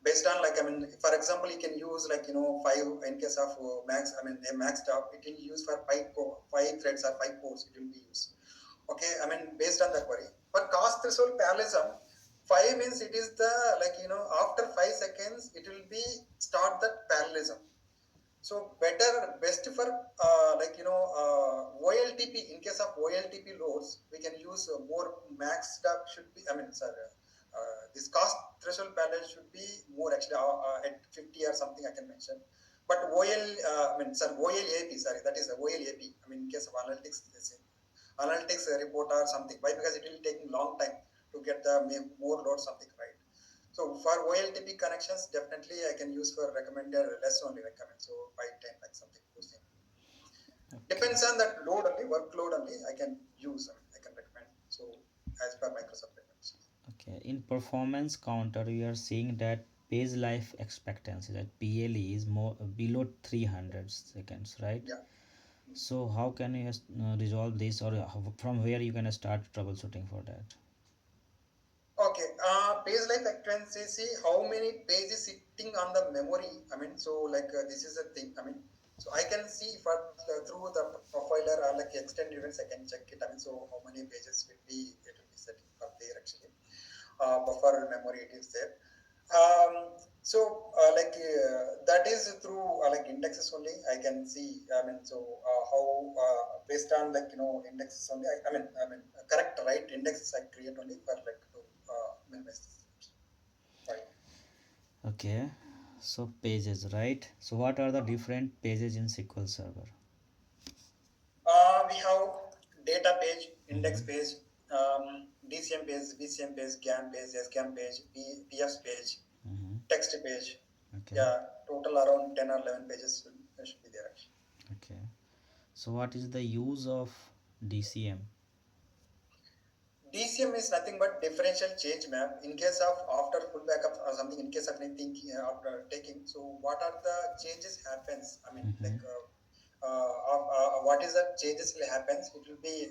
Based on like I mean, for example, you can use like five in case of max. I mean, a max top. It will use for five threads or five cores. It will be used. Okay, I mean based on the query. For cost threshold parallelism, 5 means it is the after 5 seconds it will be start that parallelism. So better best for OLTP. In case of OLTP loads, we can use more maxed up should be. I mean, sir, this cost threshold parallel should be more actually at 50 or something. I can mention. But I mean, sir, OLAP. Sorry, that is the OLAP. I mean, in case of analytics report or something. Why? Because it will take long time to get the more load something, right? So for OLTP connections, definitely I can use for recommended less only recommend. So 5, 10 like something. Okay. Depends on that load only, workload only. I can use. I mean, I can recommend. So as per Microsoft recommendations. Okay, in performance counter, we are seeing that page life expectancy, that PLE, is more below 300 seconds, right? Yeah. So how can you resolve this, or from where you can start troubleshooting for that? Okay. Page life expectancy. See how many pages sitting on the memory. I mean, so like this is a thing. I mean, so I can see for through the profiler or like extend events. I can check it. I mean, so how many pages it will be setting for there actually. Buffer memory it is there. That is through like indexes only. I can see. I mean, so how based on like indexes only. I mean correct right indexes I create only for like to minimize this. Right. Okay, so pages, right? So what are the different pages in SQL Server? We have data page, index Mm-hmm. page, DCM page, BCM page, GAM page, SGAM page, PF page, Mm-hmm. text page. Okay. Yeah, total around 10 or 11 pages should be there actually. Okay. So what is the use of DCM? DCM is nothing but differential change map. In case of after full backup or something, in case of anything after taking, so what are the changes happens? I mean, Mm-hmm. what is the changes will happens? It will be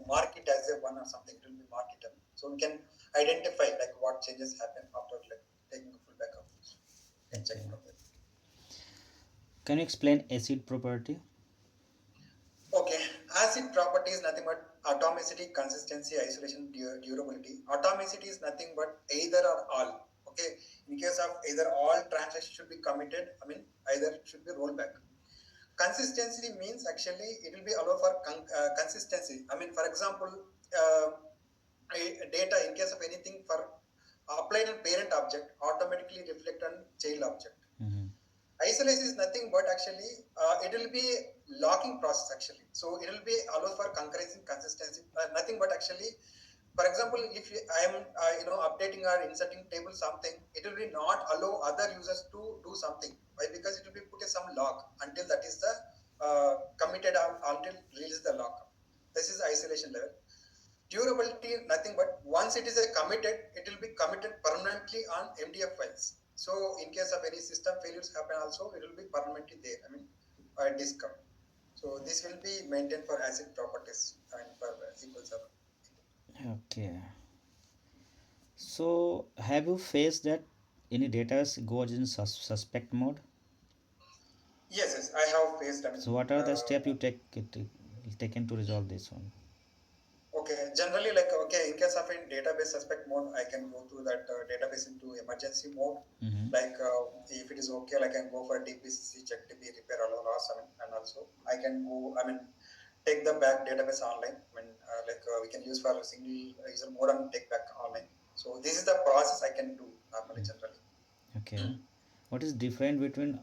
mark it as a one or something. It will be marketable, so we can identify like what changes happen after like taking a full backup. You can check Okay. from there. Can you explain acid property? Okay, acid property is nothing but atomicity, consistency, isolation, durability. Atomicity is nothing but either or all. Okay, in case of either all transactions should be committed, I mean either should be rollback. Consistency means actually it will be allow for consistency. I mean, for example, data in case of anything for applied on parent object automatically reflect on child object. Mm-hmm. Isolation is nothing but actually it will be locking process actually, so it will be allow for concurrency consistency, nothing but actually, for example, if I am updating or inserting table something, it will be not allow other users to do something. Why? Because it will be put a some lock until that is the committed until release the lock. This is isolation level. Durability nothing but once it is a committed, it will be committed permanently on MDF files. So in case of any system failures happen also, it will be permanently there, I mean disk up. So this will be maintained for acid properties and for SQL Server. Okay. So have you faced that any data goes in suspect mode? Yes, I have faced, I mean So what are the steps you taken to resolve this one? okay, generally like okay, in case of in database suspect mode, I can go through that database into emergency mode. Mm-hmm. Like if it is okay, like I can go for DPCC check DB repair all loss. I mean, and also I can go. I mean, take the back database online. I mean, we can use for a single user mode and take back online. So this is the process I can do normally generally. Okay. What is different between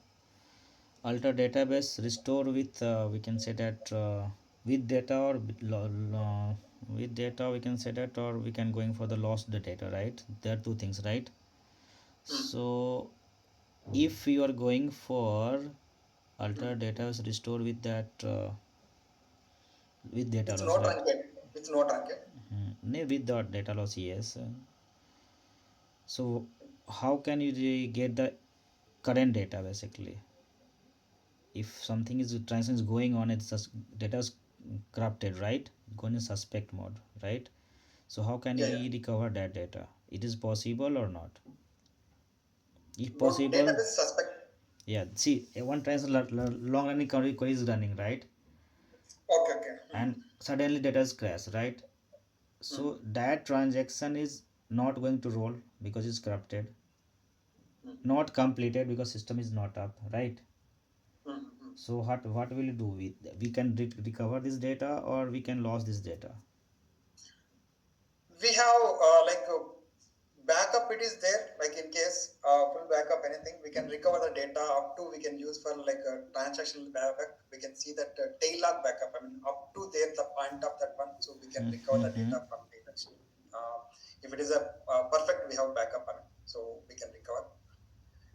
alter database restore with we can say that with data or with data we can say that, or we can going for the lost the data, right? There are two things, right? Hmm. So if you are going for alter data restore with that with data It's loss, not right? truncate. It's not truncate. With the data loss, yes. So how can you get the current data basically? If something is transaction is going on, it's just data is corrupted, right? Going in suspect mode, right? So how can Yeah, yeah. we recover that data? It is possible or not? If Not possible, database suspect. yeah, see, one transaction long running query is running, right? Okay, okay. Hmm. And suddenly data is crash, right? Hmm. So that transaction is not going to roll because it's corrupted, Hmm. not completed because system is not up, right? Hmm. Hmm. So what will you do? We can recover this data or we can lose this data. We have backup, it is there, like in case full backup anything, we can recover the data up to we can use for like a transactional backup. We can see that tail log backup, I mean up to there the point of that one, so we can recover the Mm-hmm. data from there actually. If it is a perfect, we have backup, I mean, so we can recover.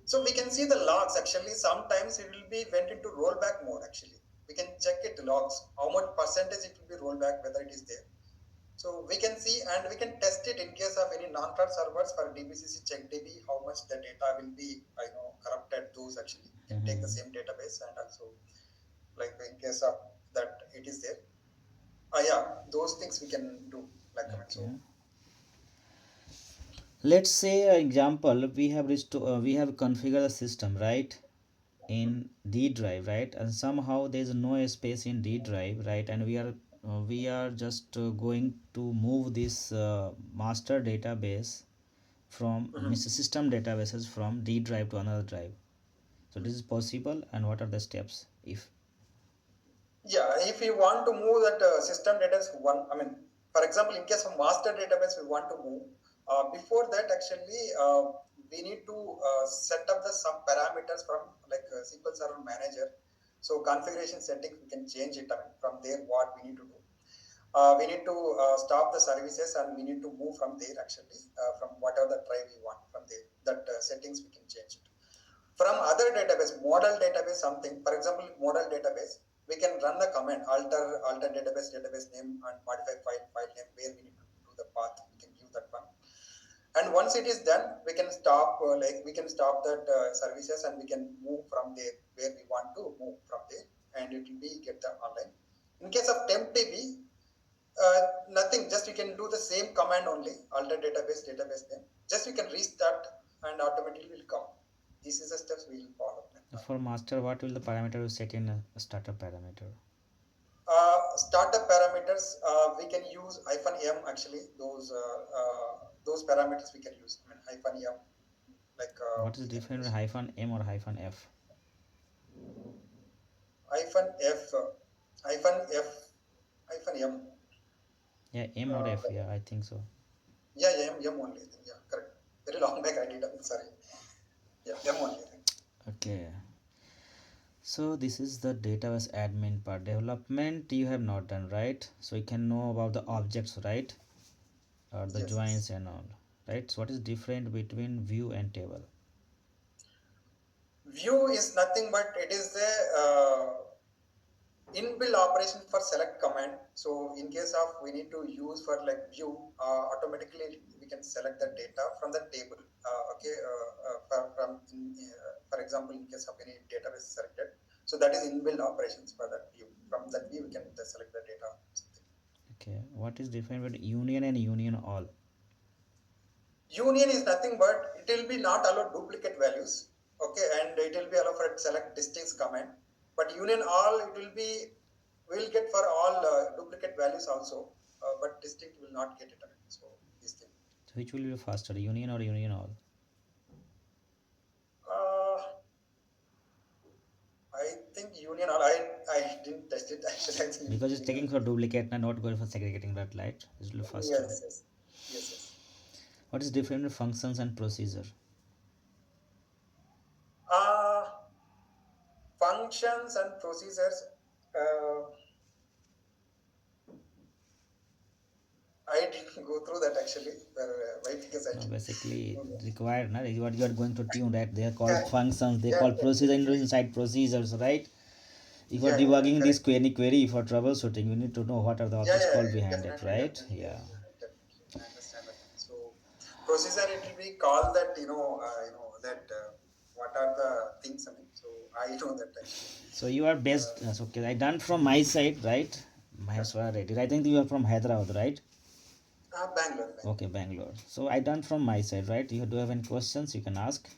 So we can see the logs actually, sometimes it will be went into rollback mode actually. We can check it logs how much percentage it will be rollback, whether it is there. So we can see and we can test it in case of any non-cloud servers for DBCC check DB, how much the data will be, corrupted. Those actually can take the Mm-hmm. same database and also like in case of that it is there. Yeah, those things we can do. Like I mean, so. Okay. Let's say example, we have configured the system, right, Hmm. in D drive, right, and somehow there is no space in D drive, right, and we are just going to move this master database from Hmm. system databases from D drive to another drive. So Hmm. this is possible, and what are the steps if? Yeah, if we want to move that system data is one, I mean, for example, in case of master database, we want to move. Before that, actually, we need to set up the some parameters from like SQL Server Manager. So configuration settings, we can change it. I mean, from there, what we need to do. We need to stop the services and we need to move from there actually, from whatever the drive we want from there. That settings we can change it. from other database, model database, something. For example, model database, we can run the command alter database name and modify file name where we need to do the path. We can give that one. And once it is done, we can stop we can stop that services and we can move from there where we want to move from there, and it will be get the online. In case of tempdb, nothing, just you can do the same command only, alter database name. Just you can restart and automatically will come. This is the steps we will follow. For master, what will the parameter you set in a startup parameter? Startup parameters, we can use -m actually. Those parameters we can use. I mean -m, like What is we the can difference use with -m or -f? -f, -f, -m. Yeah, m or f. Yeah, I think so. Yeah, yeah, M only. Yeah, correct. Very long back I did. I'm sorry. Yeah, M only. Okay. So this is the database admin part. Development you have not done, right? So you can know about the objects, right? Or the Yes, yes. joins and all, right? So what is different between view and table? View is nothing but it is the inbuilt operation for select command. So in case of we need to use for like view, automatically we can select the data from the table. Okay, for example, in case of any database selected, so that is inbuilt operations for that view. From that view, we can select the data. Okay, what is different with union and union all? Union is nothing but it will be not allow duplicate values. Okay, and it will be allow for select distinct command. But union all, it will be, will get for all duplicate values also, but distinct will not get it. So this thing. So which will be faster, union or union all? Uh, I think union all. I didn't test it actually. I think Because it's union taking all. for duplicate and not going for segregating that light. It will be faster. Yes, yes, yes, yes. What is different with functions and procedure? Uh, Functions and procedures. Uh, I didn't go through that actually. Why? Because I No, didn't basically know that. required. Na? You are going to tune, right? They are called Yeah, functions. They yeah, call yeah, procedure inside procedures, right? If you are yeah, yeah, debugging this correct. query for troubleshooting, you need to know what are the Yeah, objects yeah, called yeah, behind it, definitely, right? definitely, Yeah. definitely. I understand that. So, procedure it will be called that that what are the things. I mean, so I know that actually. So you are Uh, based. So okay, I done from my side, right? Maheshwara Reddy. I think you are from Hyderabad, right? Bangalore, Bangalore. Okay, Bangalore. So I done from my side, right? You do have any questions? You can ask.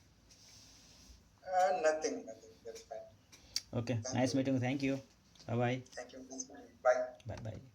Nothing, nothing. That's fine. Okay, Thank nice you, meeting you. Thank you. Bye bye. thank you. Bye. Bye bye.